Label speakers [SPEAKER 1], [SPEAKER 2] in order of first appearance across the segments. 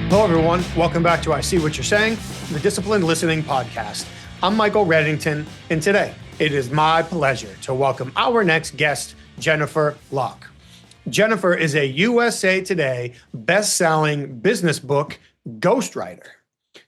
[SPEAKER 1] Hello, everyone. Welcome back to I See What You're Saying, the Disciplined Listening Podcast. I'm Michael Reddington, and today it is my pleasure to welcome our next guest, Jennifer Locke. Jennifer is a USA Today best-selling business book ghostwriter.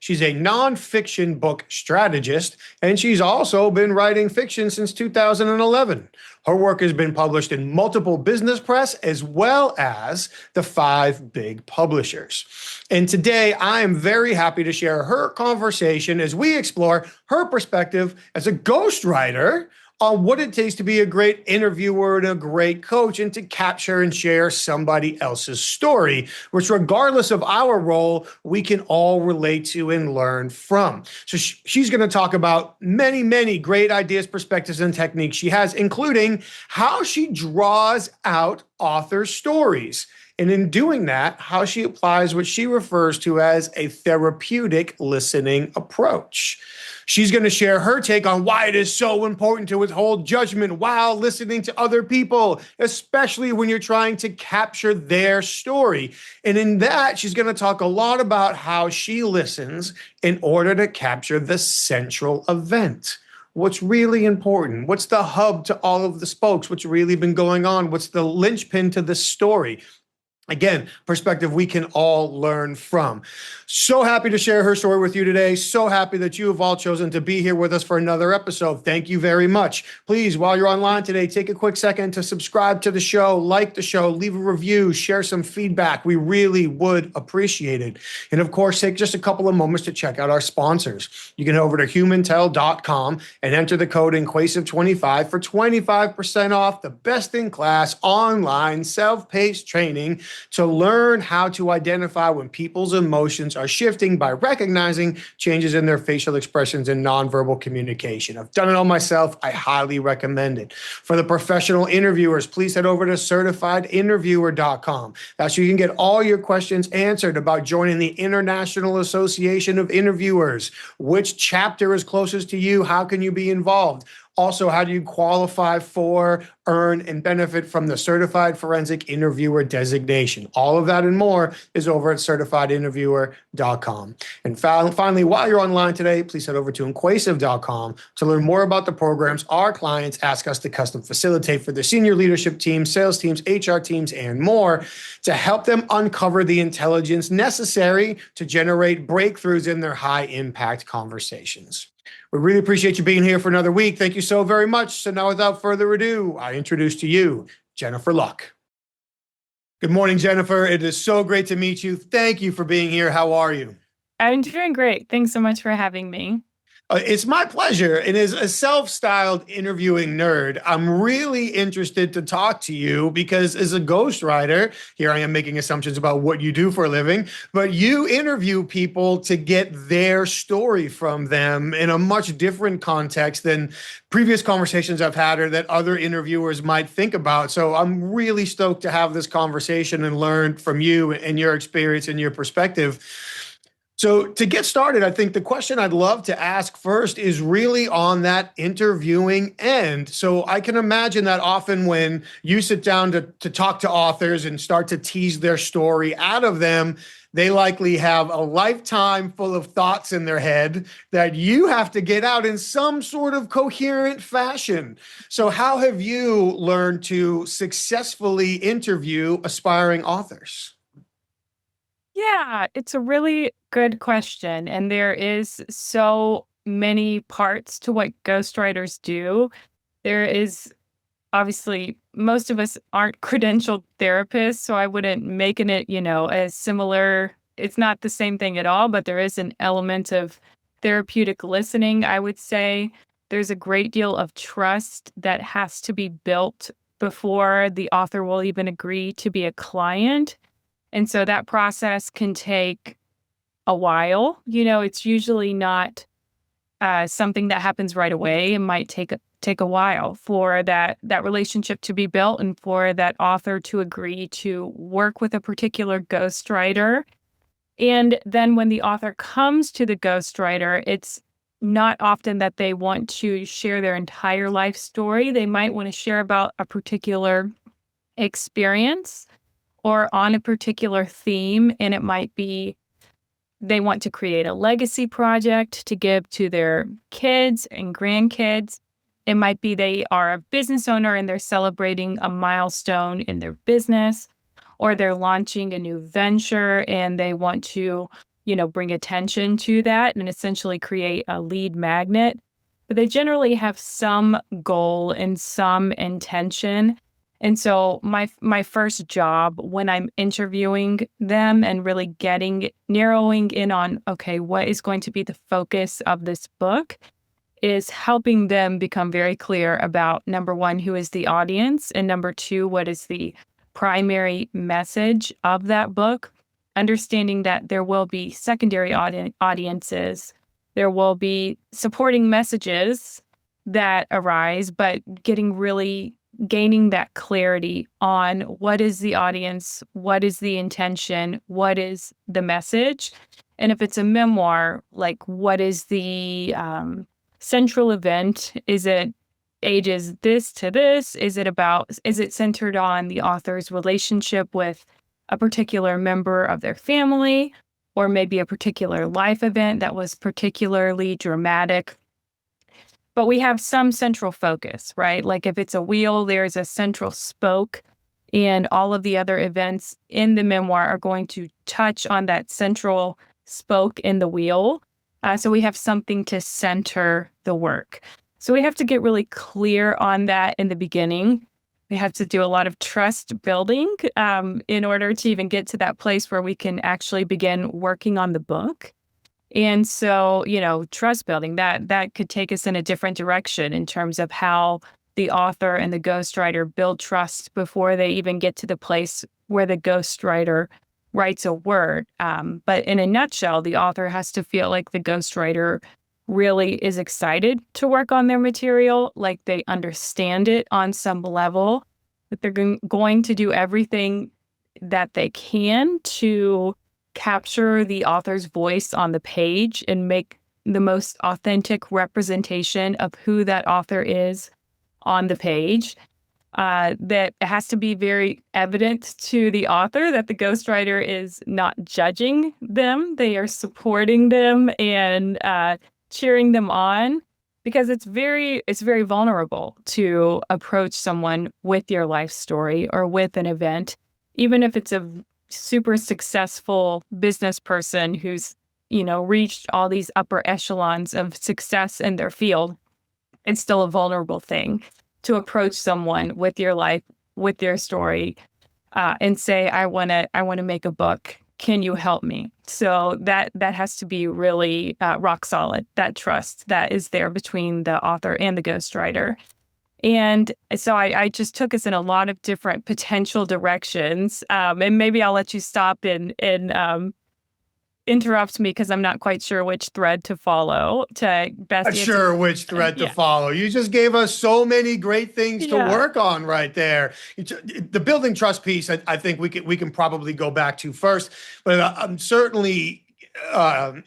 [SPEAKER 1] She's a nonfiction book strategist, and she's also been writing fiction since 2011. Her work has been published in multiple business press as well as the 5 big publishers. And today I am very happy to share her conversation as we explore her perspective as a ghostwriter on what it takes to be a great interviewer and a great coach and to capture and share somebody else's story, which regardless of our role, we can all relate to and learn from. So she's going to talk about many, many great ideas, perspectives, and techniques she has, including how she draws out author stories. And in doing that, how she applies what she refers to as a therapeutic listening approach. She's going to share her take on why it is so important to withhold judgment while listening to other people, especially when you're trying to capture their story. And in that, she's going to talk a lot about how she listens in order to capture the central event. What's really important? What's the hub to all of the spokes? What's really been going on? What's the linchpin to the story? Again, perspective we can all learn from. So happy to share her story with you today. So happy that you have all chosen to be here with us for another episode. Thank you very much. Please, while you're online today, take a quick second to subscribe to the show, like the show, leave a review, share some feedback. We really would appreciate it. And of course, take just a couple of moments to check out our sponsors. You can head over to humantel.com and enter the code INQUASIVE25 for 25% off the best-in-class online self-paced training to learn how to identify when people's emotions are shifting by recognizing changes in their facial expressions and nonverbal communication. I've done it all myself. I highly recommend it. For the professional interviewers, please head over to certifiedinterviewer.com. That's where you can get all your questions answered about joining the International Association of Interviewers. Which chapter is closest to you? How can you be involved? Also, how do you qualify for, earn, and benefit from the Certified Forensic Interviewer designation? All of that and more is over at certifiedinterviewer.com. And finally, while you're online today, please head over to inquasive.com to learn more about the programs our clients ask us to custom facilitate for their senior leadership teams, sales teams, HR teams, and more to help them uncover the intelligence necessary to generate breakthroughs in their high-impact conversations. We really appreciate you being here for another week. Thank you so very much. So now, without further ado, I introduce to you Jennifer Locke. Good morning, Jennifer. It is so great to meet you. Thank you for being here. How are you?
[SPEAKER 2] I'm doing great. Thanks so much for having me.
[SPEAKER 1] It's my pleasure. And as a self-styled interviewing nerd, I'm really interested to talk to you because as a ghostwriter, here I am making assumptions about what you do for a living, but you interview people to get their story from them in a much different context than previous conversations I've had or that other interviewers might think about. So I'm really stoked to have this conversation and learn from you and your experience and your perspective. So to get started, I think the question I'd love to ask first is really on that interviewing end. So I can imagine that often when you sit down to talk to authors and start to tease their story out of them, they likely have a lifetime full of thoughts in their head that you have to get out in some sort of coherent fashion. So how have you learned to successfully interview aspiring authors?
[SPEAKER 2] Yeah, it's a really good question. And there is so many parts to what ghostwriters do. There is obviously, most of us aren't credentialed therapists, so I wouldn't making it, as similar. It's not the same thing at all, but there is an element of therapeutic listening, I would say. There's a great deal of trust that has to be built before the author will even agree to be a client. And so that process can take a while. It's usually not something that happens right away. It might take a while for that relationship to be built and for that author to agree to work with a particular ghostwriter. And then when the author comes to the ghostwriter, it's not often that they want to share their entire life story. They might want to share about a particular experience or on a particular theme, and it might be they want to create a legacy project to give to their kids and grandkids. It might be they are a business owner and they're celebrating a milestone in their business, or they're launching a new venture and they want to, bring attention to that and essentially create a lead magnet. But they generally have some goal and some intention. And so my first job when I'm interviewing them and really narrowing in on, okay, what is going to be the focus of this book, is helping them become very clear about, number one, who is the audience, and number two, what is the primary message of that book, understanding that there will be secondary audiences, there will be supporting messages that arise, but gaining that clarity on what is the audience, what is the intention, what is the message. And if it's a memoir, like what is the central event? Is it ages this to this? Is it centered on the author's relationship with a particular member of their family, or maybe a particular life event that was particularly dramatic? But we have some central focus, right? Like if it's a wheel, there's a central spoke, and all of the other events in the memoir are going to touch on that central spoke in the wheel. So we have something to center the work. So we have to get really clear on that in the beginning. We have to do a lot of trust building in order to even get to that place where we can actually begin working on the book. And so, trust building, that could take us in a different direction in terms of how the author and the ghostwriter build trust before they even get to the place where the ghostwriter writes a word. But in a nutshell, the author has to feel like the ghostwriter really is excited to work on their material, like they understand it on some level, that they're going to do everything that they can to capture the author's voice on the page and make the most authentic representation of who that author is on the page. That it has to be very evident to the author that the ghostwriter is not judging them. They are supporting them and cheering them on, because it's very vulnerable to approach someone with your life story or with an event, even if it's a super successful business person who's, reached all these upper echelons of success in their field. It's still a vulnerable thing to approach someone with your life, with your story, and say, I want to make a book. Can you help me? So that has to be really rock solid, that trust that is there between the author and the ghostwriter. And so I just took us in a lot of different potential directions. And maybe I'll let you stop and interrupt me, because I'm not quite sure which thread to follow to best answer.
[SPEAKER 1] Sure, which thread to follow. You just gave us so many great things to work on right there. The building trust piece, I think we can probably go back to first, but I'm certainly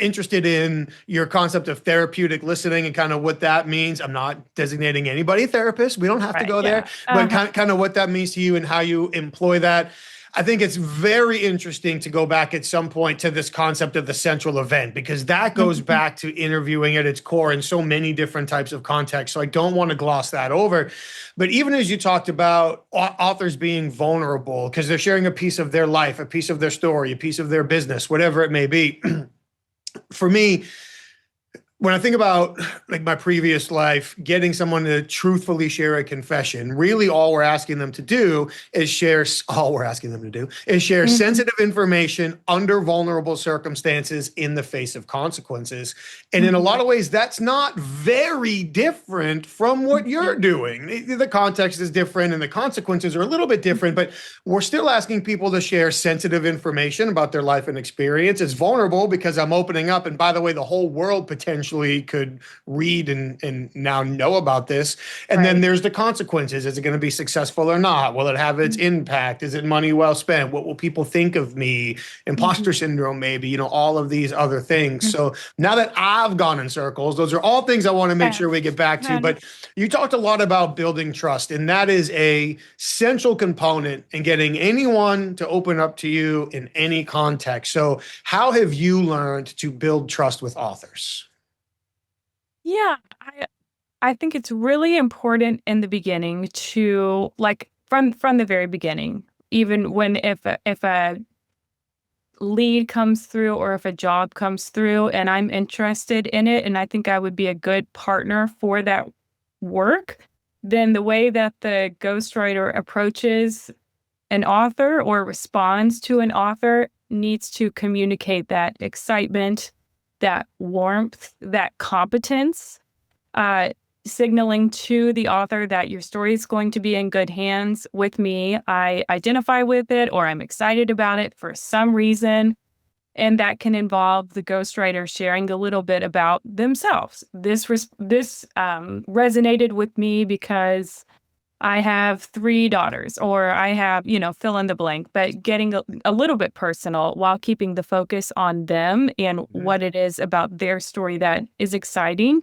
[SPEAKER 1] interested in your concept of therapeutic listening and kind of what that means. I'm not designating anybody a therapist. We don't have to go there, but kind of what that means to you and how you employ that. I think it's very interesting to go back at some point to this concept of the central event, because that goes back to interviewing at its core in so many different types of contexts. So I don't want to gloss that over. But even as you talked about authors being vulnerable because they're sharing a piece of their life, a piece of their story, a piece of their business, whatever it may be, for me, when I think about like my previous life, getting someone to truthfully share a confession, really all we're asking them to do is share sensitive information under vulnerable circumstances in the face of consequences. And in a lot of ways, that's not very different from what you're doing. The context is different and the consequences are a little bit different, but we're still asking people to share sensitive information about their life and experience. It's vulnerable because I'm opening up. And by the way, the whole world potentially potentially could read and now know about this. And then
[SPEAKER 2] Right.
[SPEAKER 1] there's the consequences. Is it going to be successful or not? Will it have its
[SPEAKER 2] Mhm.
[SPEAKER 1] impact? Is it money well spent? What will people think of me? Imposter
[SPEAKER 2] Mhm.
[SPEAKER 1] syndrome, maybe, all of these other things.
[SPEAKER 2] Mhm.
[SPEAKER 1] So now that I've gone in circles, those are all things I want to make
[SPEAKER 2] Yeah.
[SPEAKER 1] sure we get back to.
[SPEAKER 2] Mhm.
[SPEAKER 1] But you talked a lot about building trust, and that is a central component in getting anyone to open up to you in any context. So how have you learned to build trust with authors?
[SPEAKER 2] Yeah, I think it's really important in the beginning to like from the very beginning, even when if a lead comes through or if a job comes through and I'm interested in it and I think I would be a good partner for that work, then the way that the ghostwriter approaches an author or responds to an author needs to communicate that excitement, that warmth, that competence, uh, signaling to the author that your story is going to be in good hands with me. I identify with it or I'm excited about it for some reason. And that can involve the ghostwriter sharing a little bit about themselves. This resonated with me because I have 3 daughters, or I have, fill in the blank, but getting a little bit personal while keeping the focus on them and
[SPEAKER 1] Mhm.
[SPEAKER 2] what it is about their story that is exciting.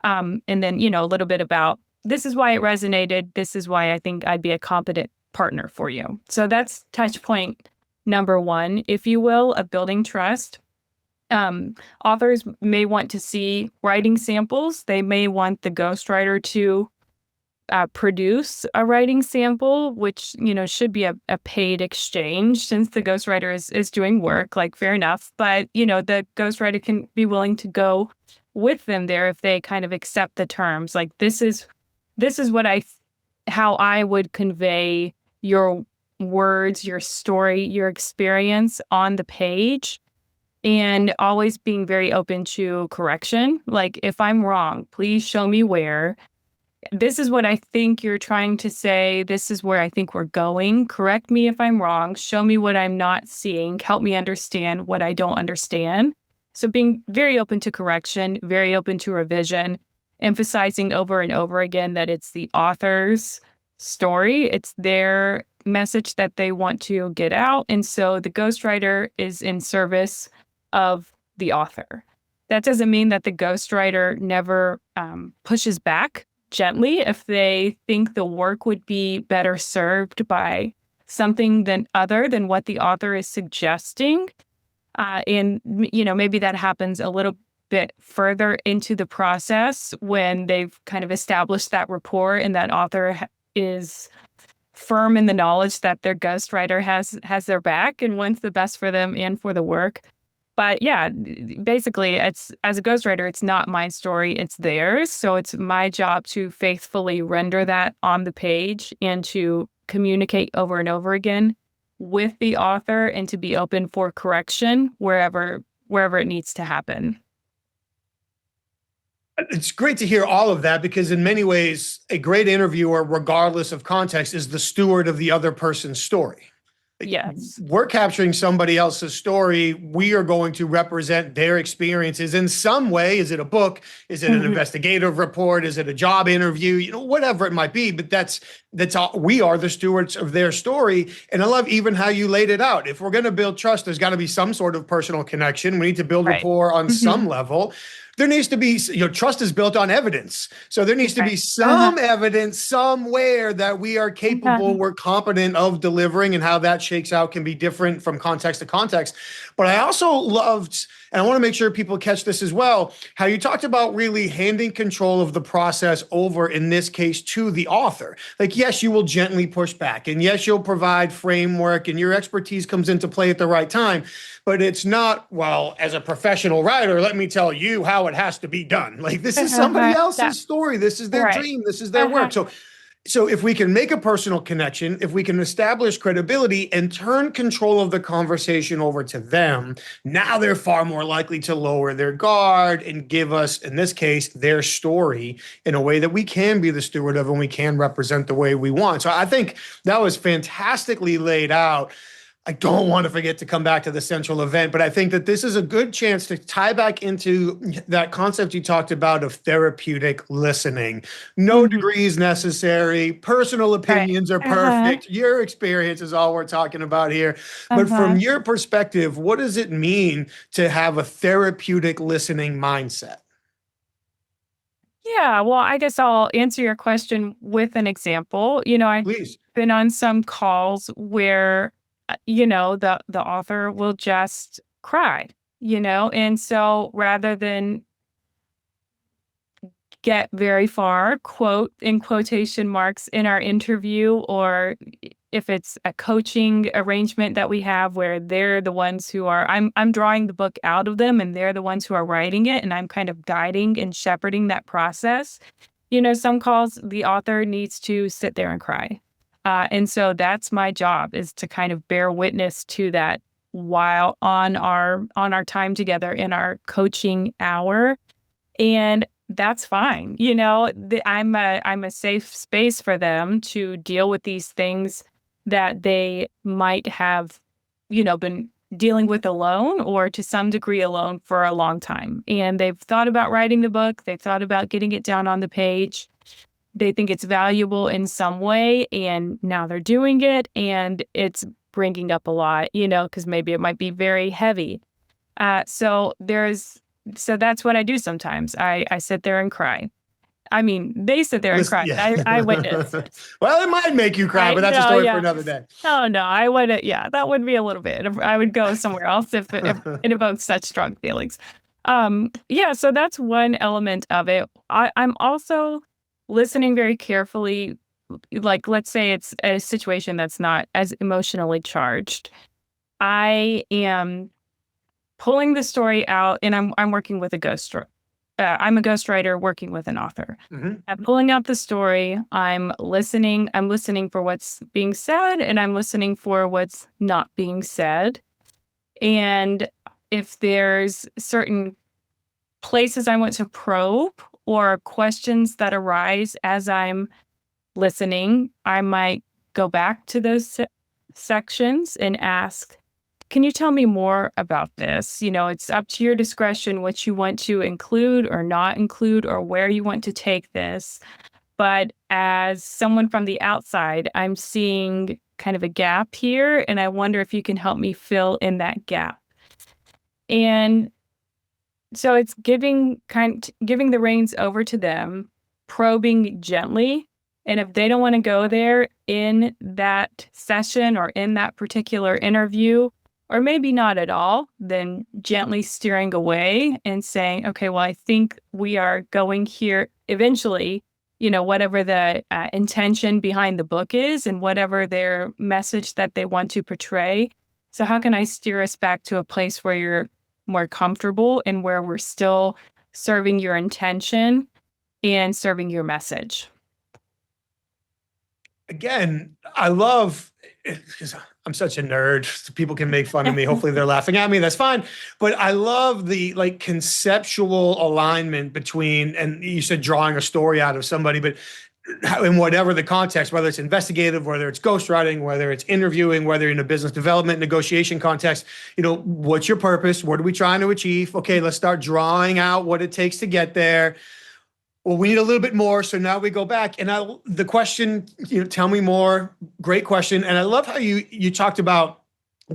[SPEAKER 2] And then, a little bit about this is why it resonated. This is why I think I'd be a competent partner for you. So that's touch point number one, if you will, of building trust. Authors may want to see writing samples. They may want the ghostwriter to produce a writing sample, which should be a paid exchange since the ghostwriter is doing work. Like fair enough, but the ghostwriter can be willing to go with them there if they kind of accept the terms. Like this is what how I would convey your words, your story, your experience on the page. And always being very open to correction. Like, if I'm wrong, please show me where this is what I think you're trying to say. This is where I think we're going. Correct me if I'm wrong. Show me what I'm not seeing. Help me understand what I don't understand. So, being very open to correction, very open to revision, emphasizing over and over again that it's the author's story, it's their message that they want to get out. And so the ghostwriter is in service of the author. That doesn't mean that the ghostwriter never pushes back gently if they think the work would be better served by something than other than what the author is suggesting. Maybe that happens a little bit further into the process when they've kind of established that rapport and that author is firm in the knowledge that their ghostwriter has their back and wants the best for them and for the work. But yeah, basically, it's as a ghostwriter, it's not my story, it's theirs. So it's my job to faithfully render that on the page and to communicate over and over again with the author and to be open for correction wherever it needs to happen.
[SPEAKER 1] It's great to hear all of that because, in many ways, a great interviewer, regardless of context, is the steward of the other person's story.
[SPEAKER 2] Yes.
[SPEAKER 1] We're capturing somebody else's story. We are going to represent their experiences in some way. Is it a book? Is it an
[SPEAKER 2] Mhm.
[SPEAKER 1] investigative report? Is it a job interview? Whatever it might be. But that's all. We are the stewards of their story. And I love even how you laid it out. If we're going to build trust, there's got to be some sort of personal connection. We need to build
[SPEAKER 2] Right.
[SPEAKER 1] rapport on
[SPEAKER 2] Mhm.
[SPEAKER 1] some level. There needs to be, trust is built on evidence. So there needs to
[SPEAKER 2] Right.
[SPEAKER 1] be
[SPEAKER 2] Uh-huh.
[SPEAKER 1] some evidence somewhere that we are capable,
[SPEAKER 2] Mhm.
[SPEAKER 1] we're competent of delivering, and how that shakes out can be different from context to context. But I also loved, and I want to make sure people catch this as well, how you talked about really handing control of the process over, in this case, to the author. Like, yes, you will gently push back, and yes, you'll provide framework, and your expertise comes into play at the right time. But it's not, well, as a professional writer, let me tell you how it has to be done. Like, this is somebody
[SPEAKER 2] That
[SPEAKER 1] else's story. This is their
[SPEAKER 2] right.
[SPEAKER 1] dream. This is their
[SPEAKER 2] Uh-huh.
[SPEAKER 1] work. So if we can make a personal connection, if we can establish credibility and turn control of the conversation over to them, now they're far more likely to lower their guard and give us, in this case, their story in a way that we can be the steward of and we can represent the way we want. So I think that was fantastically laid out. I don't want to forget to come back to the central event, but I think that this is a good chance to tie back into that concept you talked about of therapeutic listening. No
[SPEAKER 2] Mhm.
[SPEAKER 1] degrees necessary. Personal
[SPEAKER 2] Right.
[SPEAKER 1] opinions are
[SPEAKER 2] Uh-huh.
[SPEAKER 1] perfect. Your experience is all we're talking about here. But from
[SPEAKER 2] Uh-huh.
[SPEAKER 1] your perspective, what does it mean to have a therapeutic listening mindset?
[SPEAKER 2] Yeah, well, I guess I'll answer your question with an example. I've
[SPEAKER 1] Please.
[SPEAKER 2] been on some calls where, the author will just cry, and so rather than get very far, quote in quotation marks, in our interview, or if it's a coaching arrangement that we have where they're the ones who are I'm drawing the book out of them and they're the ones who are writing it and I'm kind of guiding and shepherding that process. Some calls the author needs to sit there and cry. And so that's my job, is to kind of bear witness to that while on our time together in our coaching hour, and that's fine. I'm a safe space for them to deal with these things that they might have, been dealing with alone or to some degree alone for a long time. And they've thought about writing the book, they've thought about getting it down on the page. They think it's valuable in some way, and now they're doing it, and it's bringing up a lot, because maybe it might be very heavy. So that's what I do sometimes. I sit there and cry. I mean, they sit there and
[SPEAKER 1] Listen,
[SPEAKER 2] cry.
[SPEAKER 1] yeah.
[SPEAKER 2] I witness.
[SPEAKER 1] Well, it might make you cry,
[SPEAKER 2] I
[SPEAKER 1] but that's a
[SPEAKER 2] know,
[SPEAKER 1] story for
[SPEAKER 2] yeah.
[SPEAKER 1] another day.
[SPEAKER 2] Oh no, I wouldn't. Yeah, that would be a little bit. I would go somewhere else if it evokes such strong feelings. Yeah, so that's one element of it. I'm also listening very carefully. Like, let's say it's a situation that's not as emotionally charged. I am pulling the story out, and I'm working with a I'm a ghostwriter working with an author.
[SPEAKER 1] Mhm.
[SPEAKER 2] I'm pulling out the story, I'm listening for what's being said, and I'm listening for what's not being said. And if there's certain places I want to probe or questions that arise as I'm listening, I might go back to those sections and ask, can you tell me more about this? It's up to your discretion what you want to include or not include or where you want to take this. But as someone from the outside, I'm seeing kind of a gap here, and I wonder if you can help me fill in that gap. And so it's giving the reins over to them, probing gently, and if they don't wanna go there in that session or in that particular interview, or maybe not at all, then gently steering away and saying, "Okay, well, I think we are going here eventually," whatever the, intention behind the book is and whatever their message that they want to portray. So how can I steer us back to a place where you're more comfortable and where we're still serving your intention and serving your message?
[SPEAKER 1] Again, I love, 'cause I'm such a nerd. So people can make fun of me. Hopefully they're laughing at me. That's fine. But I love the like conceptual alignment between, and you said drawing a story out of somebody, but in whatever the context, whether it's investigative, whether it's ghostwriting, whether it's interviewing, whether in a business development negotiation context, what's your purpose? What are we trying to achieve? Okay, let's start drawing out what it takes to get there. Well, we need a little bit more. So now we go back, and the question, tell me more. Great question. And I love how you talked about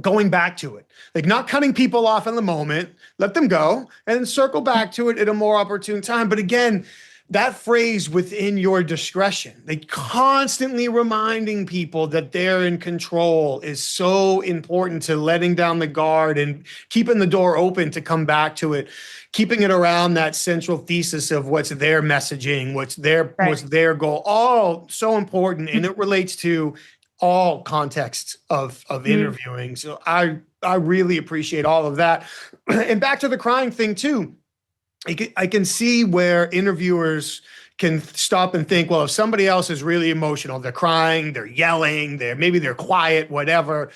[SPEAKER 1] going back to it, like not cutting people off in the moment, let them go, and then circle back to it at a more opportune time. But again, that phrase, within your discretion, like constantly reminding people that they're in control, is so important to letting down the guard and keeping the door open to come back to it, keeping it around that central thesis of what's their messaging, what's
[SPEAKER 2] Right.
[SPEAKER 1] their goal, all so important. And it relates to all contexts of
[SPEAKER 2] Mhm.
[SPEAKER 1] interviewing. So I really appreciate all of that. And back to the crying thing too. I can see where interviewers can stop and think, well, if somebody else is really emotional, they're crying, they're yelling, maybe they're quiet, whatever,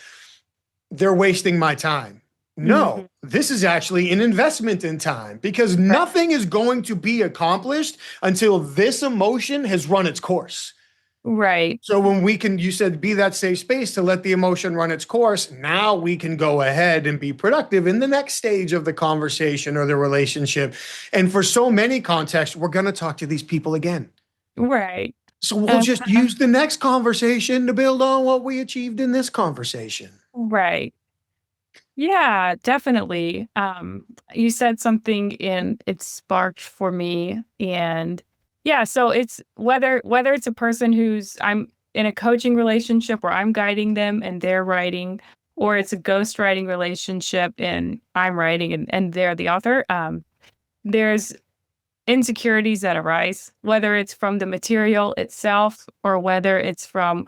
[SPEAKER 1] they're wasting my time. No,
[SPEAKER 2] Mhm.
[SPEAKER 1] this is actually an investment in time, because
[SPEAKER 2] Right.
[SPEAKER 1] nothing is going to be accomplished until this emotion has run its course.
[SPEAKER 2] Right.
[SPEAKER 1] So when we can, you said, be that safe space to let the emotion run its course, now we can go ahead and be productive in the next stage of the conversation or the relationship. And for so many contexts, we're going to talk to these people again.
[SPEAKER 2] Right.
[SPEAKER 1] So we'll just
[SPEAKER 2] Uh-huh.
[SPEAKER 1] use the next conversation to build on what we achieved in this conversation.
[SPEAKER 2] Right. Yeah, definitely. You said something and it sparked for me. And yeah, so it's whether it's a person who's I'm in a coaching relationship where I'm guiding them and they're writing, or it's a ghostwriting relationship and I'm writing and they're the author. There's insecurities that arise, whether it's from the material itself or whether it's from,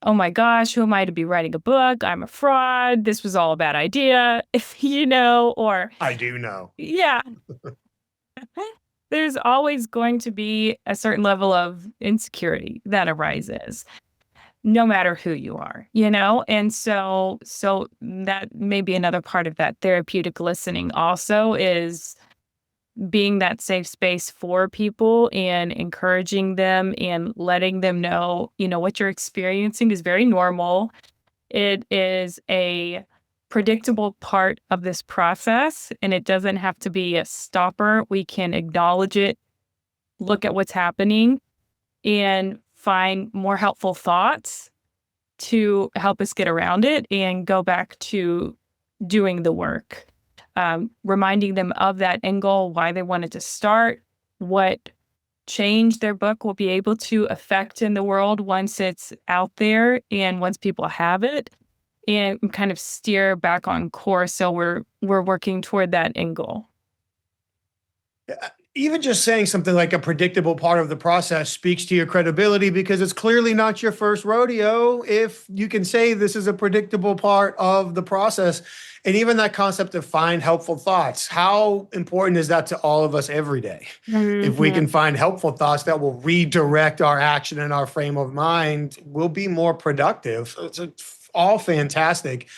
[SPEAKER 2] oh my gosh, who am I to be writing a book? I'm a fraud. This was all a bad idea, or
[SPEAKER 1] I do know.
[SPEAKER 2] yeah, there's always going to be a certain level of insecurity that arises no matter who you are. And so that may be another part of that therapeutic listening also is being that safe space for people and encouraging them and letting them know, what you're experiencing is very normal. It is a predictable part of this process, and it doesn't have to be a stopper. We can acknowledge it, look at what's happening, and find more helpful thoughts to help us get around it and go back to doing the work. Reminding them of that end goal, why they wanted to start, what change their book will be able to affect in the world once it's out there and once people have it, and kind of steer back on course so we're working toward that end goal.
[SPEAKER 1] Even just saying something like a predictable part of the process speaks to your credibility because it's clearly not your first rodeo. If you can say this is a predictable part of the process, and even that concept of find helpful thoughts, how important is that to all of us every day? If we
[SPEAKER 2] Mhm.
[SPEAKER 1] can find helpful thoughts that will redirect our action and our frame of mind, we'll be more productive. So it's all fantastic.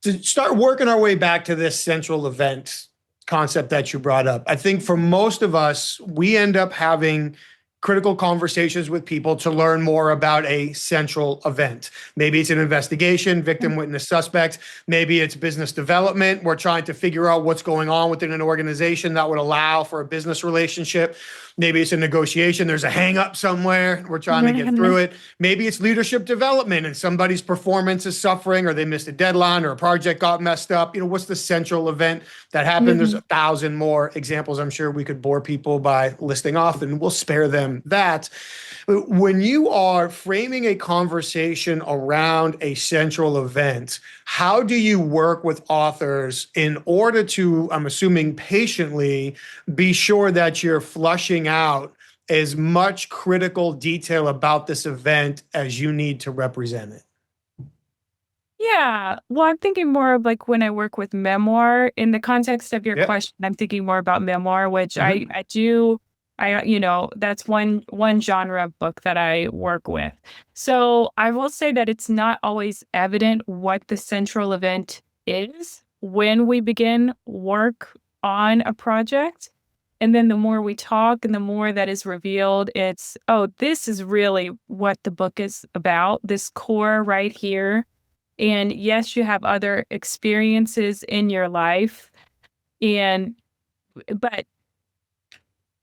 [SPEAKER 1] To start working our way back to this central event concept that you brought up, I think for most of us, we end up having critical conversations with people to learn more about a central event. Maybe it's an investigation, victim, witness, suspect. Maybe it's business development. We're trying to figure out what's going on within an organization that would allow for a business relationship. Maybe it's a negotiation. There's a hang up somewhere. We're trying to get through it. Maybe it's leadership development and somebody's performance is suffering or they missed a deadline or a project got messed up. What's the central event that happened? There's
[SPEAKER 2] Mhm.
[SPEAKER 1] 1,000 more examples. I'm sure we could bore people by listing off, and we'll spare them that. When you are framing a conversation around a central event, how do you work with authors in order to, I'm assuming patiently, be sure that you're flushing out as much critical detail about this event as you need to represent it?
[SPEAKER 2] Yeah. Well, I'm thinking more of like when I work with memoir in the context of your
[SPEAKER 1] Yep.
[SPEAKER 2] question, I'm thinking more about memoir, which I,
[SPEAKER 1] Mhm.
[SPEAKER 2] I do. That's one genre of book that I work with. So I will say that it's not always evident what the central event is when we begin work on a project. And then the more we talk and the more that is revealed, it's, oh, this is really what the book is about, this core right here. And yes, you have other experiences in your life, and but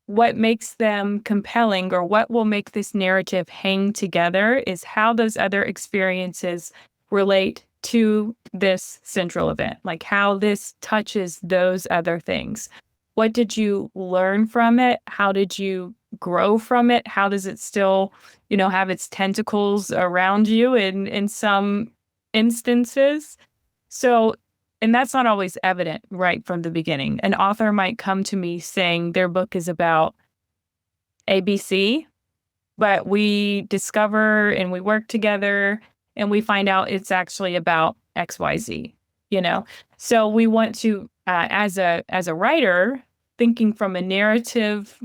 [SPEAKER 2] what makes them compelling or what will make this narrative hang together is how those other experiences relate to this central event, like how this touches those other things. What did you learn from it? How did you grow from it? How does it still, have its tentacles around you in some instances? So, and that's not always evident right from the beginning. An author might come to me saying their book is about ABC, but we discover and we work together and we find out it's actually about XYZ, you know? So we want to, as a writer, thinking from a narrative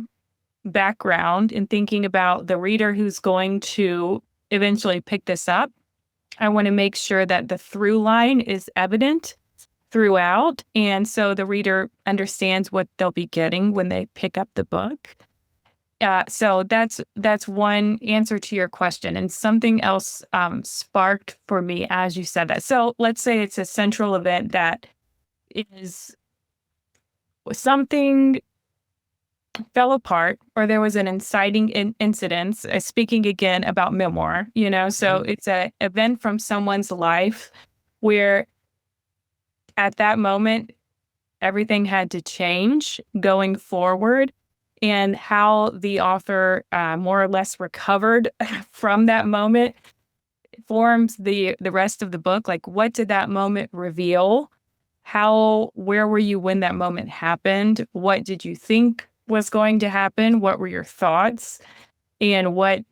[SPEAKER 2] background and thinking about the reader who's going to eventually pick this up, I want to make sure that the through line is evident throughout, and so the reader understands what they'll be getting when they pick up the book. So that's one answer to your question, and something else sparked for me as you said that. So let's say it's a central event that is something fell apart, or there was an inciting incident. Speaking again about memoir, so
[SPEAKER 1] Mhm.
[SPEAKER 2] it's a event from someone's life where at that moment everything had to change going forward, and how the author more or less recovered from that moment forms the rest of the book. Like, what did that moment reveal? Where were you when that moment happened? What did you think was going to happen? What were your thoughts? And what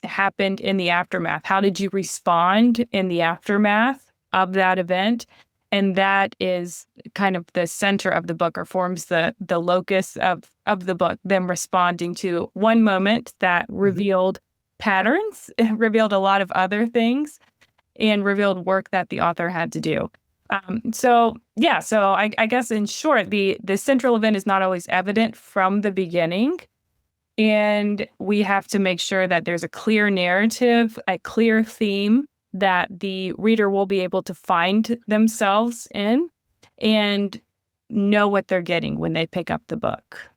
[SPEAKER 2] happened in the aftermath? How did you respond in the aftermath of that event? And that is kind of the center of the book, or forms the locus of the book, them responding to one moment that
[SPEAKER 1] Mhm.
[SPEAKER 2] revealed patterns, revealed a lot of other things, and revealed work that the author had to do. So yeah, so I guess in short, the central event is not always evident from the beginning, and we have to make sure that there's a clear narrative, a clear theme that the reader will be able to find themselves in, and know what they're getting when they pick up the book.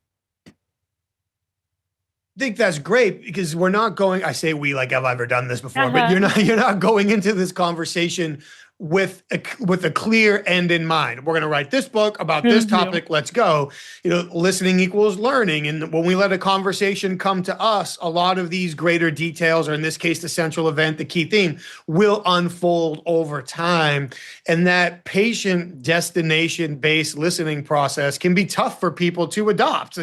[SPEAKER 1] Think that's great because we're not going, I say we like I've ever done this before, but
[SPEAKER 2] Uh-huh.
[SPEAKER 1] you're not going into this conversation with a clear end in mind. We're going to write this book about this
[SPEAKER 2] Mhm.
[SPEAKER 1] topic. Let's go. Listening equals learning. And when we let a conversation come to us, a lot of these greater details, or in this case, the central event, the key theme, will unfold over time. And that patient destination based listening process can be tough for people to adopt.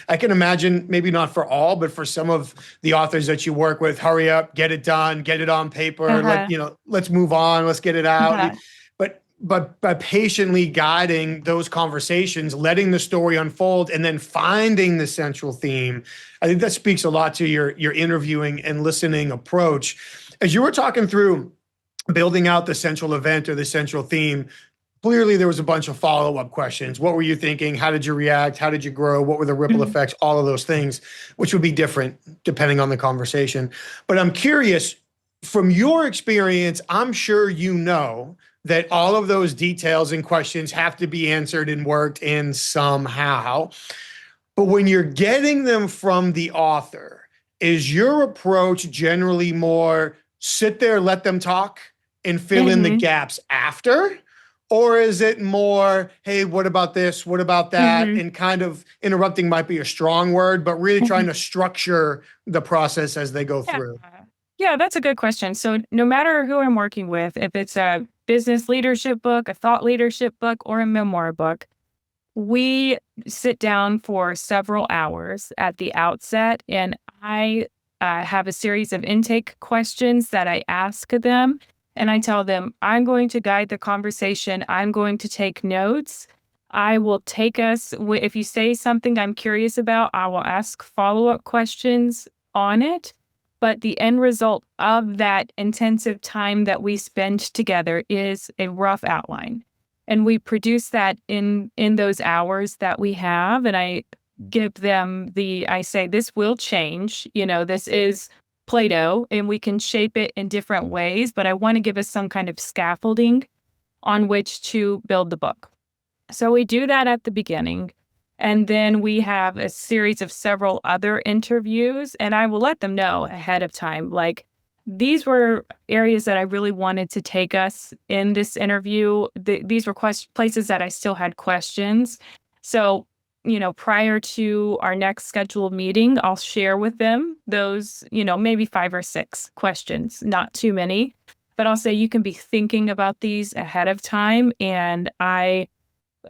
[SPEAKER 1] I can imagine, maybe not for all, but for some of the authors that you work with, hurry up, get it done, get it on paper.
[SPEAKER 2] Uh-huh.
[SPEAKER 1] Let's move on, let's get it out.
[SPEAKER 2] Uh-huh.
[SPEAKER 1] But by patiently guiding those conversations, letting the story unfold, and then finding the central theme, I think that speaks a lot to your interviewing and listening approach. As you were talking through building out the central event or the central theme, clearly there was a bunch of follow-up questions. What were you thinking? How did you react? How did you grow? What were the ripple
[SPEAKER 2] Mhm.
[SPEAKER 1] effects? All of those things, which would be different depending on the conversation. But I'm curious, from your experience, I'm sure you know that all of those details and questions have to be answered and worked in somehow. But when you're getting them from the author, is your approach generally more sit there, let them talk, and fill in the
[SPEAKER 2] Mhm.
[SPEAKER 1] gaps after? Or is it more, hey, what about this? What about that?
[SPEAKER 2] Mhm.
[SPEAKER 1] And kind of interrupting might be a strong word, but really trying
[SPEAKER 2] Mhm.
[SPEAKER 1] to structure the process as they go
[SPEAKER 2] Yeah.
[SPEAKER 1] through.
[SPEAKER 2] Yeah, that's a good question. So, no matter who I'm working with, if it's a business leadership book, a thought leadership book, or a memoir book, we sit down for several hours at the outset, and I have a series of intake questions that I ask them. And I tell them, I'm going to guide the conversation, I'm going to take notes. I will take us, if you say something I'm curious about, I will ask follow up questions on it. But the end result of that intensive time that we spend together is a rough outline, and we produce that in those hours that we have. And I give them I say, this will change, this is Play-Doh, and we can shape it in different ways, but I want to give us some kind of scaffolding on which to build the book. So we do that at the beginning, and then we have a series of several other interviews, and I will let them know ahead of time, like, these were areas that I really wanted to take us in this interview. These were places that I still had questions. So, prior to our next scheduled meeting, I'll share with them those, maybe 5 or 6 questions, not too many, but I'll say, you can be thinking about these ahead of time, and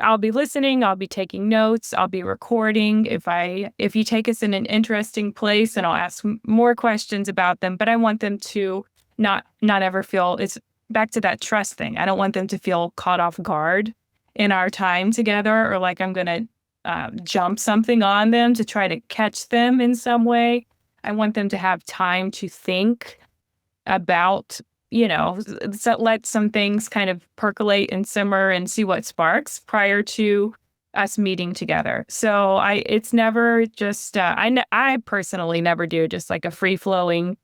[SPEAKER 2] I'll be listening, I'll be taking notes, I'll be recording if you take us in an interesting place, and I'll ask more questions about them, but I want them to not ever feel, it's back to that trust thing. I don't want them to feel caught off guard in our time together, or like I'm going to jump something on them to try to catch them in some way. I want them to have time to think about, let some things kind of percolate and simmer and see what sparks prior to us meeting together. So it's never just, I personally never do just like a free flowing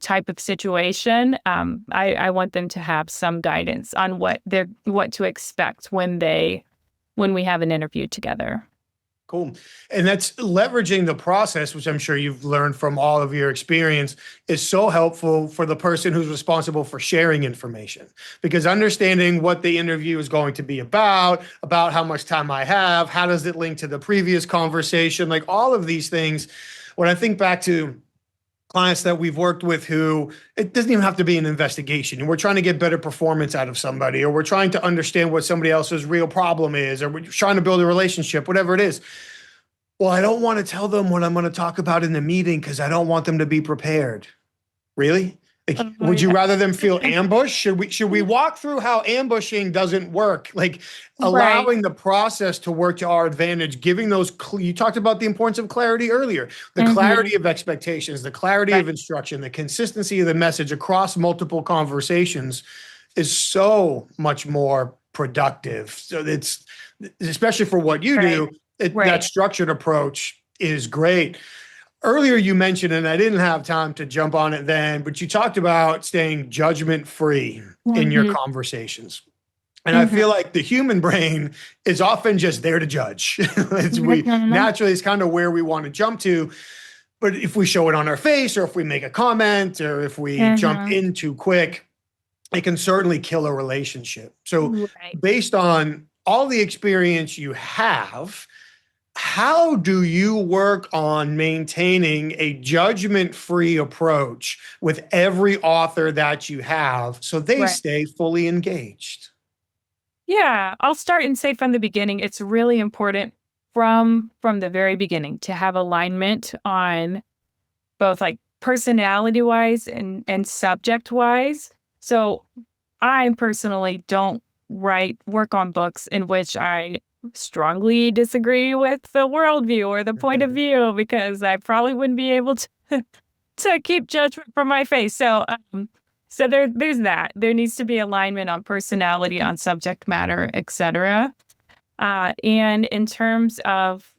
[SPEAKER 2] type of situation. I want them to have some guidance on what to expect when we have an interview together.
[SPEAKER 1] Cool. And that's leveraging the process, which I'm sure you've learned from all of your experience, is so helpful for the person who's responsible for sharing information. Because understanding what the interview is going to be about how much time I have, how does it link to the previous conversation, like all of these things. When I think back to clients that we've worked with who it doesn't even have to be an investigation and we're trying to get better performance out of somebody, or we're trying to understand what somebody else's real problem is, or we're trying to build a relationship, whatever it is. Well, I don't want to tell them what I'm going to talk about in the meeting because I don't want them to be prepared. Really? Like,
[SPEAKER 2] Oh,
[SPEAKER 1] would you
[SPEAKER 2] yeah.
[SPEAKER 1] rather them feel ambushed? Should we walk through how ambushing doesn't work? Like
[SPEAKER 2] Right.
[SPEAKER 1] allowing the process to work to our advantage, giving those, you talked about the importance of clarity earlier, the
[SPEAKER 2] Hmm.
[SPEAKER 1] clarity of expectations, the clarity
[SPEAKER 2] Right.
[SPEAKER 1] of instruction, the consistency of the message across multiple conversations is so much more productive. So it's, especially for what you
[SPEAKER 2] Right.
[SPEAKER 1] do, that
[SPEAKER 2] Right.
[SPEAKER 1] structured approach is great. Earlier, you mentioned, and I didn't have time to jump on it then, but you talked about staying judgment free in your
[SPEAKER 2] Hmm.
[SPEAKER 1] conversations. And I
[SPEAKER 2] Hmm.
[SPEAKER 1] feel like the human brain is often just there to judge. We naturally, it's kind of where we want to jump to. But if we show it on our face, or if we make a comment, or if we jump
[SPEAKER 2] Hmm.
[SPEAKER 1] in too quick, it can certainly kill a relationship. So,
[SPEAKER 2] Right.
[SPEAKER 1] based on all the experience you have, how do you work on maintaining a judgment-free approach with every author that you have so they
[SPEAKER 2] Right.
[SPEAKER 1] stay fully engaged?
[SPEAKER 2] Yeah, I'll start and say from the beginning, it's really important from the very beginning to have alignment on both like personality wise and subject wise. So I personally don't write work on books in which I strongly disagree with the worldview or the point of view, because I probably wouldn't be able to to keep judgment from my face. So there's that. There needs to be alignment on personality, on subject matter, etc. And in terms of,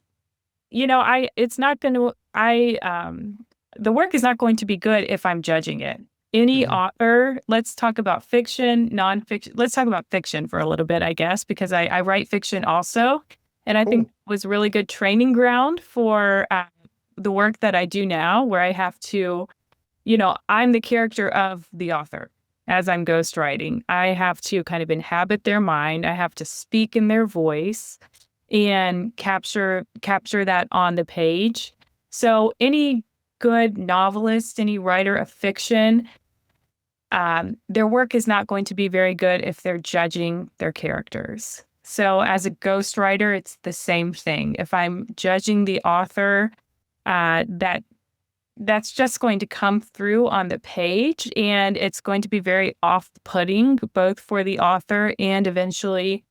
[SPEAKER 2] I it's not going to I the work is not going to be good if I'm judging it. Any
[SPEAKER 1] Mhm.
[SPEAKER 2] author, let's talk about fiction, nonfiction. Let's talk about fiction for a little bit, I guess, because I write fiction also. And I think
[SPEAKER 1] Cool.
[SPEAKER 2] it was really good training ground for the work that I do now, where I have to, I'm the character of the author as I'm ghostwriting. I have to kind of inhabit their mind. I have to speak in their voice and capture that on the page. So any good novelist, any writer of fiction, their work is not going to be very good if they're judging their characters. So as a ghostwriter, it's the same thing. If I'm judging the author, that's just going to come through on the page, and it's going to be very off-putting both for the author and eventually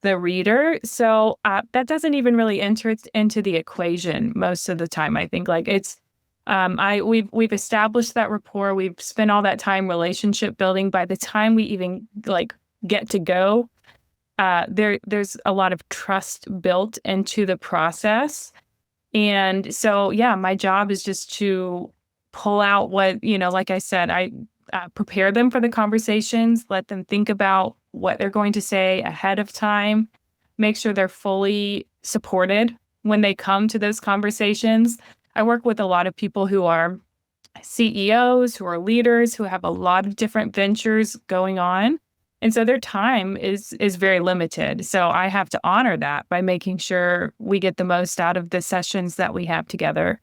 [SPEAKER 2] the reader. So that doesn't even really enter into the equation most of the time. I think like it's I we've established that rapport. We've spent all that time relationship building. By the time we even like get to go, there's a lot of trust built into the process. And so, yeah, my job is just to pull out what, like I said, I prepare them for the conversations, let them think about what they're going to say ahead of time, make sure they're fully supported when they come to those conversations. I work with a lot of people who are CEOs, who are leaders, who have a lot of different ventures going on. And so their time is very limited. So I have to honor that by making sure we get the most out of the sessions that we have together.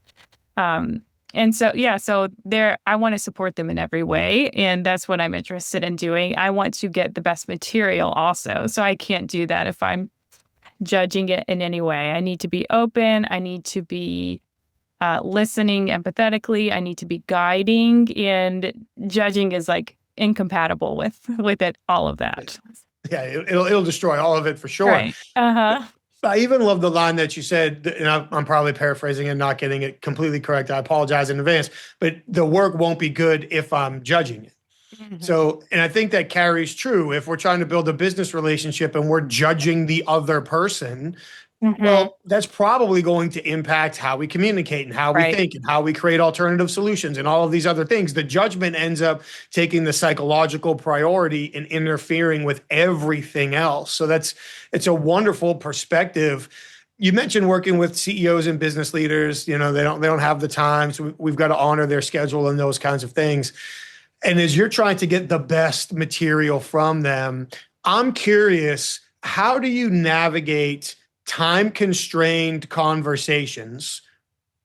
[SPEAKER 2] Um, and so yeah, so there I want to support them in every way. And that's what I'm interested in doing. I want to get the best material also. So I can't do that if I'm judging it in any way. I need to be open. I need to be listening empathetically. I need to be guiding, and judging is like incompatible with it. All of that.
[SPEAKER 1] Yeah, it'll destroy all of it for sure.
[SPEAKER 2] Right. Uh huh.
[SPEAKER 1] I even love the line that you said, and I'm probably paraphrasing and not getting it completely correct. I apologize in advance, but the work won't be good if I'm judging it.
[SPEAKER 2] Hmm.
[SPEAKER 1] So, and I think that carries true if we're trying to build a business relationship and we're judging the other person.
[SPEAKER 2] Mhm.
[SPEAKER 1] Well, that's probably going to impact how we communicate and how we
[SPEAKER 2] Right.
[SPEAKER 1] think and how we create alternative solutions and all of these other things. The judgment ends up taking the psychological priority and interfering with everything else. So it's a wonderful perspective. You mentioned working with CEOs and business leaders. They don't have the time, so we've got to honor their schedule and those kinds of things. And as you're trying to get the best material from them, I'm curious, how do you navigate time constrained conversations,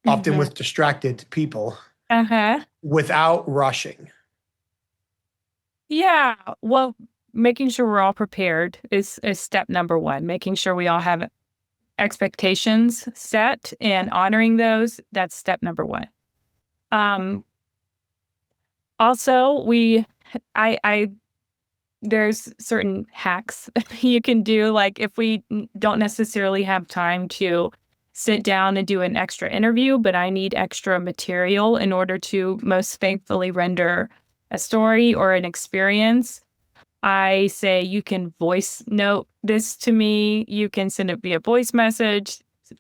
[SPEAKER 1] often
[SPEAKER 2] Mhm.
[SPEAKER 1] with distracted people,
[SPEAKER 2] Uh-huh.
[SPEAKER 1] without rushing?
[SPEAKER 2] Yeah. Well, making sure we're all prepared is step number 1. Making sure we all have expectations set and honoring those, that's step number 1. Um, also, I there's certain hacks you can do, like, if we don't necessarily have time to sit down and do an extra interview, but I need extra material in order to most faithfully render a story or an experience, I say, "You can voice note this to me, you can send it via voice message."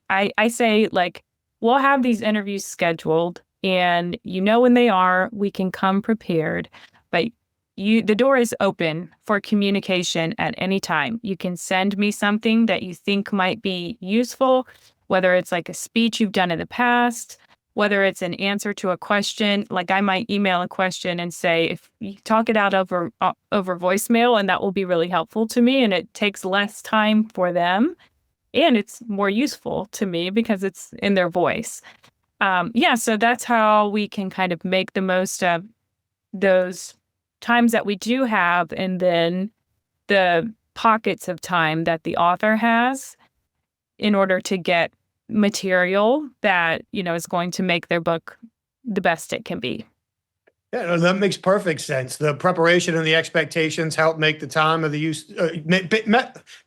[SPEAKER 2] I say, like, "We'll have these interviews scheduled, and you know when they are, we can come prepared, but the door is open for communication at any time. You can send me something that you think might be useful, whether it's like a speech you've done in the past, whether it's an answer to a question. Like, I might email a question and say, if you talk it out over voicemail, and that will be really helpful to me, and it takes less time for them, and it's more useful to me because it's in their voice. Yeah, so that's how we can kind of make the most of those times that we do have, and then the pockets of time that the author has in order to get material that, is going to make their book the best it can be.
[SPEAKER 1] Yeah, no, that makes perfect sense. The preparation and the expectations help make the time of the use.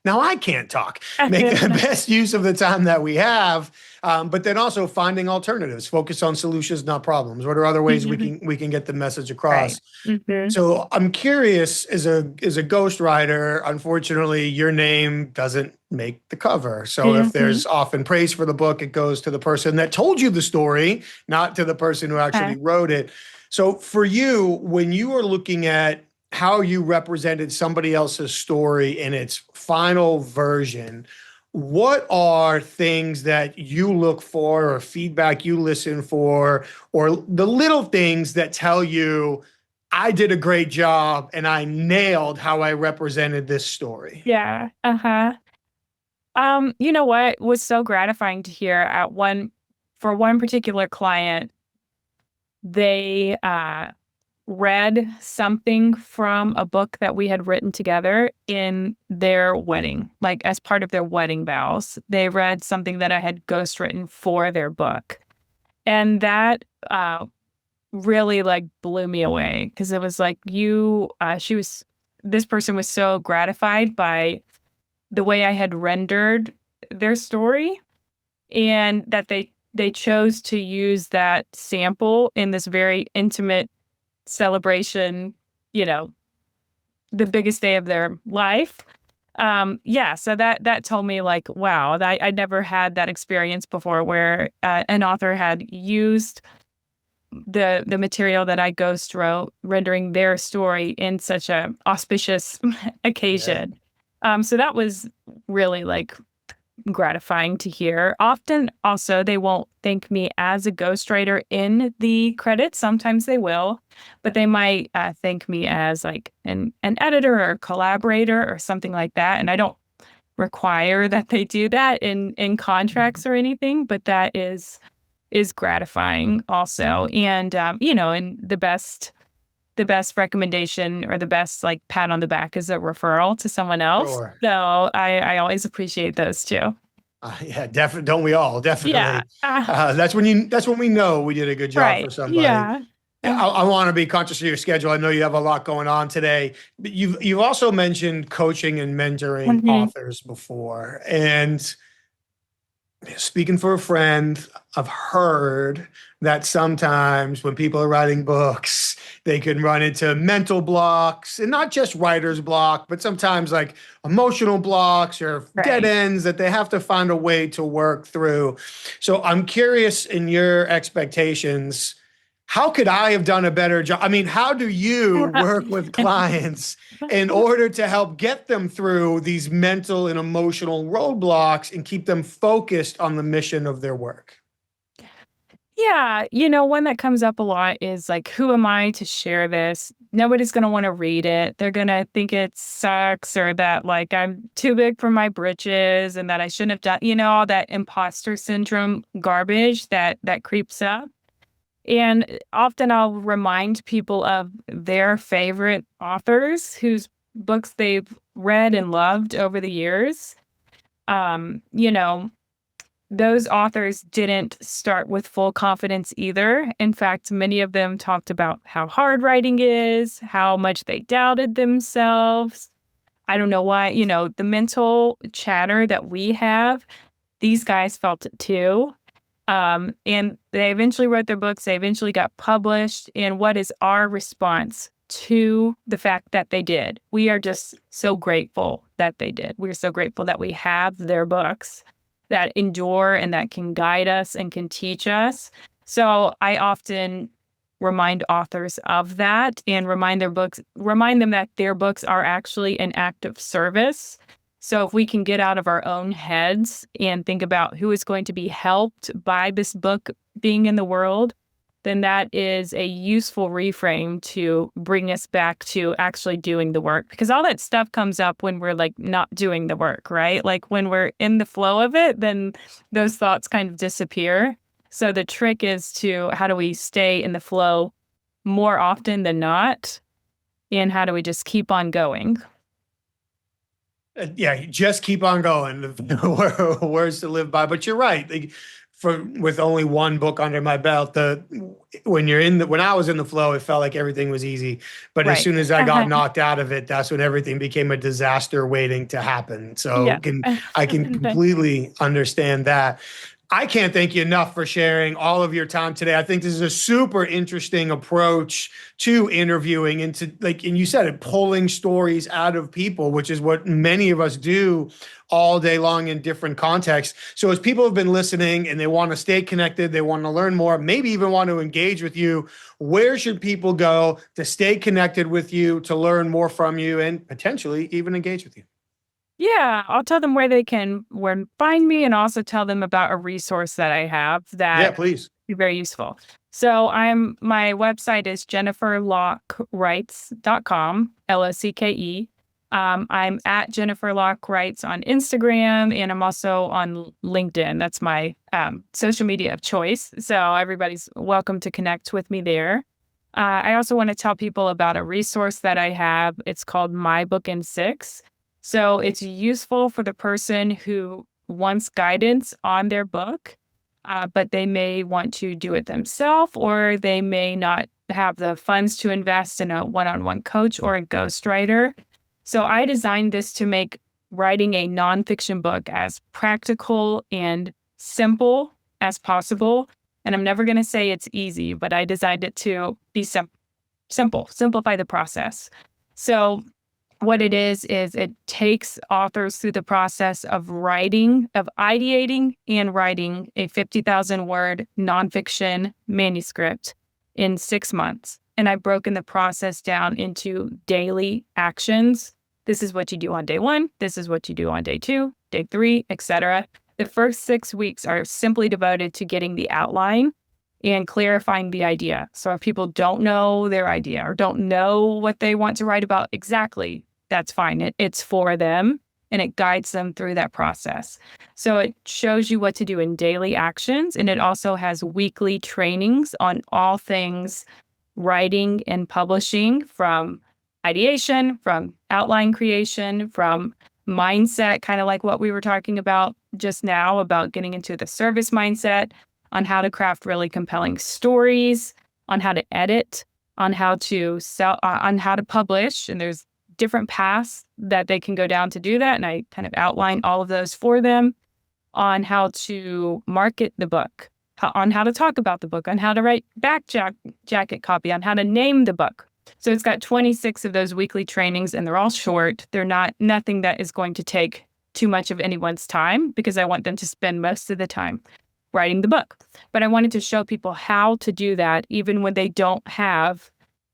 [SPEAKER 1] Now I can't talk. Make the best use of the time that we have, but then also finding alternatives. Focus on solutions, not problems. What are other ways we can get the message
[SPEAKER 2] Right.
[SPEAKER 1] across?
[SPEAKER 2] Mhm.
[SPEAKER 1] So I'm curious, as a ghostwriter, unfortunately, your name doesn't make the cover. So if
[SPEAKER 2] Mhm.
[SPEAKER 1] there's often praise for the book, it goes to the person that told you the story, not to the person who actually
[SPEAKER 2] Uh,
[SPEAKER 1] wrote it. So for you, when you are looking at how you represented somebody else's story in its final version, what are things that you look for or feedback you listen for, or the little things that tell you, I did a great job and I nailed how I represented this story?
[SPEAKER 2] yeah. Uh-huh. You know what was so gratifying to hear at one for one particular client, they read something from a book that we had written together in their wedding, like as part of their wedding vows. They read something that I had ghostwritten for their book. And that really like blew me away because it was like this person was so gratified by the way I had rendered their story, and that they chose to use that sample in this very intimate celebration, you know, the biggest day of their life. Yeah, so that told me like, wow, I never had that experience before where an author had used the material that I ghost wrote, rendering their story in such a auspicious
[SPEAKER 1] Yeah.
[SPEAKER 2] occasion. So that was really like gratifying to hear. Often, also, they won't thank me as a ghostwriter in the credits. Sometimes they will, but they might thank me as like an editor or collaborator or something like that. And I don't require that they do that in contracts or anything, but that is gratifying also. And and the best recommendation or the best like pat on the back is a referral to someone else.
[SPEAKER 1] Sure.
[SPEAKER 2] So I always appreciate those too.
[SPEAKER 1] Yeah, definitely. Don't we all?
[SPEAKER 2] Yeah.
[SPEAKER 1] Definitely. That's when we know we did a good job for
[SPEAKER 2] Right.
[SPEAKER 1] somebody.
[SPEAKER 2] Yeah.
[SPEAKER 1] Yeah, I want to be conscious of your schedule. I know you have a lot going on today, but you've also mentioned coaching and mentoring
[SPEAKER 2] Mhm.
[SPEAKER 1] authors before, and Speaking for a friend, I've heard that sometimes when people are writing books, they can run into mental blocks, and not just writer's block, but sometimes like emotional blocks or dead
[SPEAKER 2] Right.
[SPEAKER 1] ends that they have to find a way to work through. So I'm curious, in your expectations, how could I have done a better job? I mean, how do you work with clients in order to help get them through these mental and emotional roadblocks and keep them focused on the mission of their work?
[SPEAKER 2] Yeah, one that comes up a lot is like, who am I to share this? Nobody's going to want to read it. They're going to think it sucks or that like I'm too big for my britches and that I shouldn't have done, all that imposter syndrome garbage that creeps up. And often I'll remind people of their favorite authors whose books they've read and loved over the years. Um, you know, those authors didn't start with full confidence either. In fact, many of them talked about how hard writing is, how much they doubted themselves. I don't know why, the mental chatter that we have, these guys felt it too. And they eventually wrote their books, they eventually got published. And what is our response to the fact that they did? We are just so grateful that they did. We're so grateful that we have their books that endure and that can guide us and can teach us. So I often remind authors of that and remind them that their books are actually an act of service. So if we can get out of our own heads and think about who is going to be helped by this book being in the world, then that is a useful reframe to bring us back to actually doing the work. Because all that stuff comes up when we're like not doing the work, right? Like when we're in the flow of it, then those thoughts kind of disappear. So the trick is to how do we stay in the flow more often than not? And how do we just keep on going?
[SPEAKER 1] Yeah, just keep on going. Words to live by. But you're right. Like, with only one book under my belt, when I was in the flow, it felt like everything was easy. But as
[SPEAKER 2] Right.
[SPEAKER 1] soon as I got knocked out of it, that's when everything became a disaster waiting to happen. So
[SPEAKER 2] Yeah.
[SPEAKER 1] I can completely understand that. I can't thank you enough for sharing all of your time today. I think this is a super interesting approach to interviewing and and you said it, pulling stories out of people, which is what many of us do all day long in different contexts. So as people have been listening and they want to stay connected, they want to learn more, maybe even want to engage with you, where should people go to stay connected with you, to learn more from you, and potentially even engage with you?
[SPEAKER 2] Yeah, I'll tell them where to find me and also tell them about a resource that I have
[SPEAKER 1] Yeah,
[SPEAKER 2] that
[SPEAKER 1] please.
[SPEAKER 2] be very useful. So my website is jenniferlockewrites.com, Locke. I'm at Jennifer Locke Writes on Instagram, and I'm also on LinkedIn. That's my social media of choice. So everybody's welcome to connect with me there. I also want to tell people about a resource that I have. It's called My Book in Six. So it's useful for the person who wants guidance on their book, but they may want to do it themselves, or they may not have the funds to invest in a one-on-one coach or a ghostwriter. So I designed this to make writing a nonfiction book as practical and simple as possible. And I'm never going to say it's easy, but I designed it to be simplify the process. So what it is it takes authors through the process of ideating and writing a 50,000 word nonfiction manuscript in 6 months. And I've broken the process down into daily actions. This is what you do on day one. This is what you do on day two, day three, etc. The first 6 weeks are simply devoted to getting the outline and clarifying the idea. So if people don't know their idea or don't know what they want to write about exactly, that's fine. It's for them and it guides them through that process. So it shows you what to do in daily actions. And it also has weekly trainings on all things writing and publishing, from ideation, from outline creation, from mindset, kind of like what we were talking about just now about getting into the service mindset, on how to craft really compelling stories, on how to edit, on how to sell, on how to publish. And there's different paths that they can go down to do that. And I kind of outline all of those for them. on how to market the book, on how to talk about the book, on how to write jacket copy, on how to name the book. So it's got 26 of those weekly trainings, and they're all short. They're nothing that is going to take too much of anyone's time, because I want them to spend most of the time writing the book. But I wanted to show people how to do that even when they don't have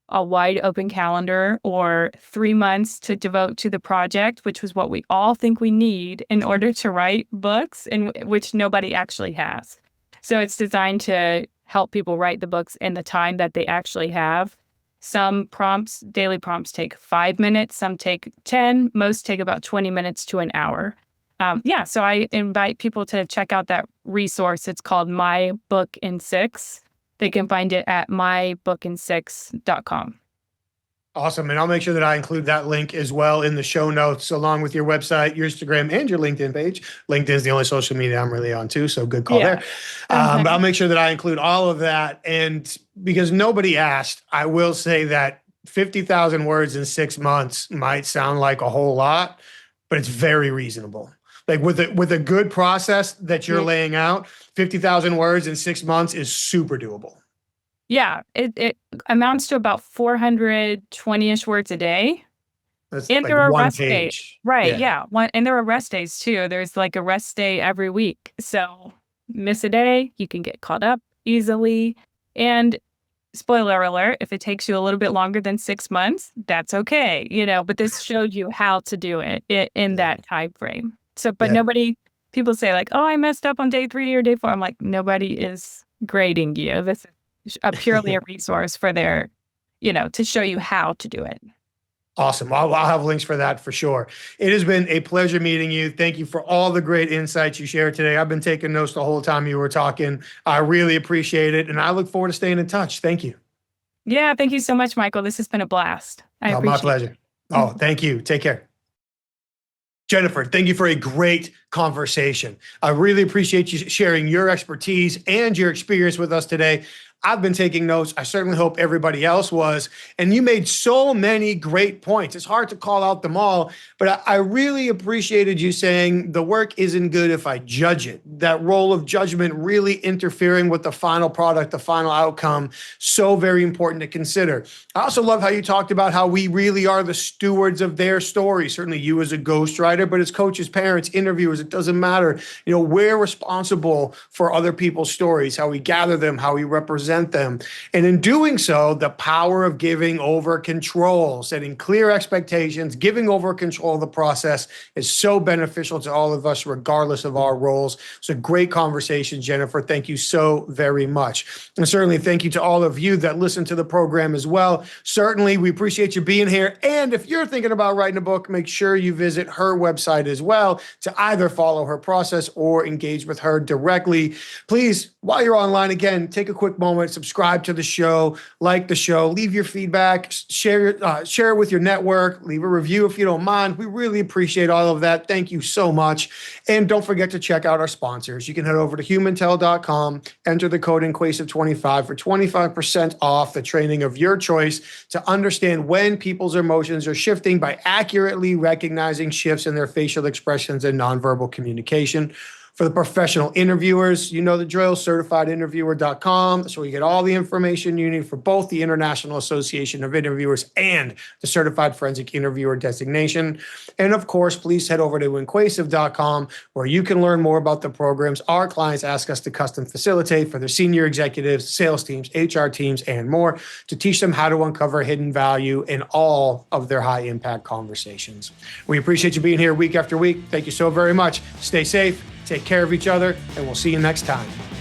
[SPEAKER 2] a wide open calendar or 3 months to devote to the project, which was what we all think we need in order to write books, and which nobody actually has. So it's designed to help people write the books in the time that they actually have. Some prompts, daily prompts, take 5 minutes, some take 10, most take about 20 minutes to an hour. So I invite people to check out that resource. It's called My Book in 6. They can find it at mybookin6.com.
[SPEAKER 1] Awesome. And I'll make sure that I include that link as well in the show notes, along with your website, your Instagram, and your LinkedIn page. LinkedIn is the only social media I'm really on too, so good call there. But I'll make sure that I include all of that. And because nobody asked, I will say that 50,000 words in 6 months might sound like a whole lot, but it's very reasonable. Like with a good process that you're laying out, 50,000 words in 6 months is super doable.
[SPEAKER 2] Yeah, it amounts to about 420-ish words a day.
[SPEAKER 1] That's
[SPEAKER 2] And
[SPEAKER 1] like
[SPEAKER 2] there are
[SPEAKER 1] one
[SPEAKER 2] rest days.
[SPEAKER 1] page.
[SPEAKER 2] Right, yeah. And there are rest days too. There's like a rest day every week. So miss a day, you can get caught up easily. And spoiler alert, if it takes you a little bit longer than 6 months, that's okay. But this showed you how to do it in that time frame. So, but people say like, oh, I messed up on day 3 or day 4. I'm like, nobody is grading you. This is purely a resource for to show you how to do it.
[SPEAKER 1] Awesome. I'll have links for that for sure. It has been a pleasure meeting you. Thank you for all the great insights you shared today. I've been taking notes the whole time you were talking. I really appreciate it. And I look forward to staying in touch. Thank you.
[SPEAKER 2] Yeah. Thank you so much, Michael. This has been a blast. I appreciate
[SPEAKER 1] my pleasure. Oh, thank you. Take care. Jennifer, thank you for a great conversation. I really appreciate you sharing your expertise and your experience with us today. I've been taking notes. I certainly hope everybody else was. And you made so many great points. It's hard to call out them all, but I really appreciated you saying the work isn't good if I judge it. That role of judgment really interfering with the final product, the final outcome, so very important to consider. I also love how you talked about how we really are the stewards of their story. Certainly you as a ghostwriter, but as coaches, parents, interviewers, it doesn't matter. We're responsible for other people's stories, how we gather them, how we represent them. And in doing so, the power of giving over control, setting clear expectations, giving over control of the process is so beneficial to all of us, regardless of our roles. It's a great conversation, Jennifer. Thank you so very much. And certainly thank you to all of you that listen to the program as well. Certainly, we appreciate you being here. And if you're thinking about writing a book, make sure you visit her website as well to either follow her process or engage with her directly. Please, while you're online, again, take a quick moment, subscribe to the show, like the show, leave your feedback, share it with your network, leave a review if you don't mind. We really appreciate all of that. Thank you so much. And don't forget to check out our sponsors. You can head over to humantel.com, enter the code INQUASIVE25 for 25% off the training of your choice to understand when people's emotions are shifting by accurately recognizing shifts in their facial expressions and nonverbal communication. For the professional interviewers, you know the drill, certifiedinterviewer.com. That's where you get all the information you need for both the International Association of Interviewers and the Certified Forensic Interviewer designation. And of course, please head over to inquasive.com where you can learn more about the programs our clients ask us to custom facilitate for their senior executives, sales teams, HR teams, and more to teach them how to uncover hidden value in all of their high impact conversations. We appreciate you being here week after week. Thank you so very much. Stay safe. Take care of each other, and we'll see you next time.